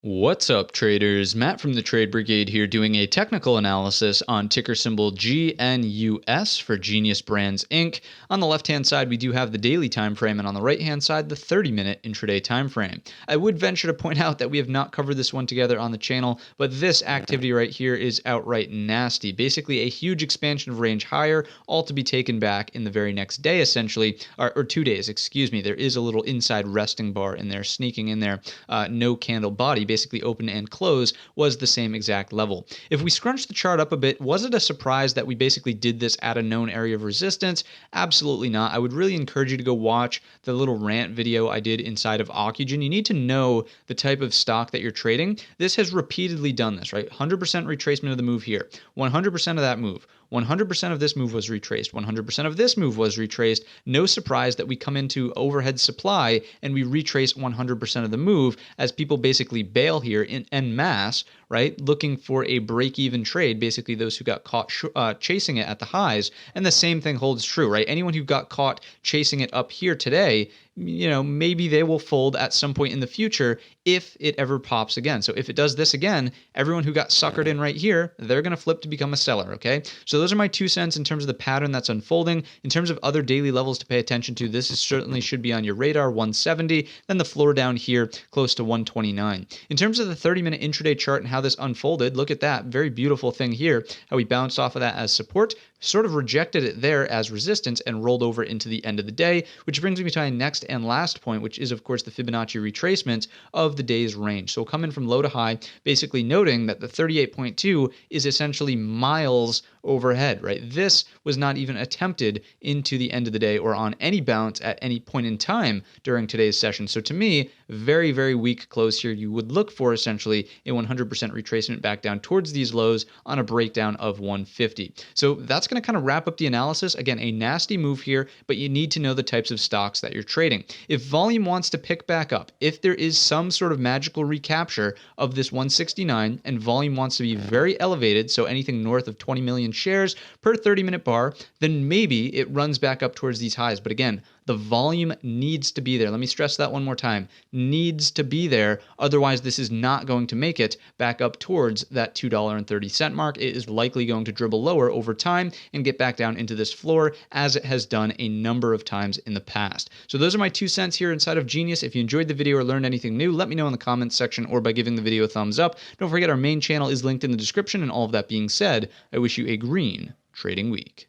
What's up, traders? Matt from the Trade Brigade here doing a technical analysis on ticker symbol GNUS for Genius Brands Inc. On the left-hand side, we do have the daily time frame, and on the right-hand side, the 30-minute intraday time frame. I would venture to point out that we have not covered this one together on the channel, but this activity right here is outright nasty. Basically, a huge expansion of range higher, all to be taken back in the very next day, essentially, or 2 days, excuse me. There is a little inside resting bar in there, sneaking in there, no candle body. Basically open and close was the same exact level. If we scrunch the chart up a bit, was it a surprise that we basically did this at a known area of resistance? Absolutely not. I would really encourage you to go watch the little rant video I did inside of Ocugen. You need to know the type of stock that you're trading. This has repeatedly done this, right? 100% retracement of the move here, 100% of that move. 100% of this move was retraced. 100% of this move was retraced. No surprise that we come into overhead supply and we retrace 100% of the move as people basically bail here en masse, right? Looking for a break-even trade, basically those who got caught chasing it at the highs. And the same thing holds true, right? Anyone who got caught chasing it up here today, maybe they will fold at some point in the future if it ever pops again. So if it does this again, everyone who got suckered in right here, they're going to flip to become a seller, okay? So those are my 2 cents in terms of the pattern that's unfolding. In terms of other daily levels to pay attention to, this certainly should be on your radar, 170, then the floor down here close to 129. In terms of the 30-minute intraday chart and how this unfolded, look at that. Very beautiful thing here, how we bounced off of that as support, sort of rejected it there as resistance and rolled over into the end of the day, which brings me to my next and last point, which is, of course, the Fibonacci retracement of the day's range. So we'll come in from low to high, basically noting that the 38.2 is essentially miles overhead, right? This was not even attempted into the end of the day or on any bounce at any point in time during today's session. So to me, very, very weak close here. You would look for essentially a 100% retracement back down towards these lows on a breakdown of 150. So that's going to kind of wrap up the analysis. Again, a nasty move here, but you need to know the types of stocks that you're trading. If volume wants to pick back up, if there is some sort of magical recapture of this 169 and volume wants to be very elevated, so anything north of 20 million shares per 30-minute bar, then maybe it runs back up towards these highs. But again, the volume needs to be there. Let me stress that one more time. Needs to be there. Otherwise, this is not going to make it back up towards that $2.30 mark. It is likely going to dribble lower over time and get back down into this floor as it has done a number of times in the past. So those are my 2 cents here inside of Genius. If you enjoyed the video or learned anything new, let me know in the comments section or by giving the video a thumbs up. Don't forget our main channel is linked in the description. And all of that being said, I wish you a green trading week.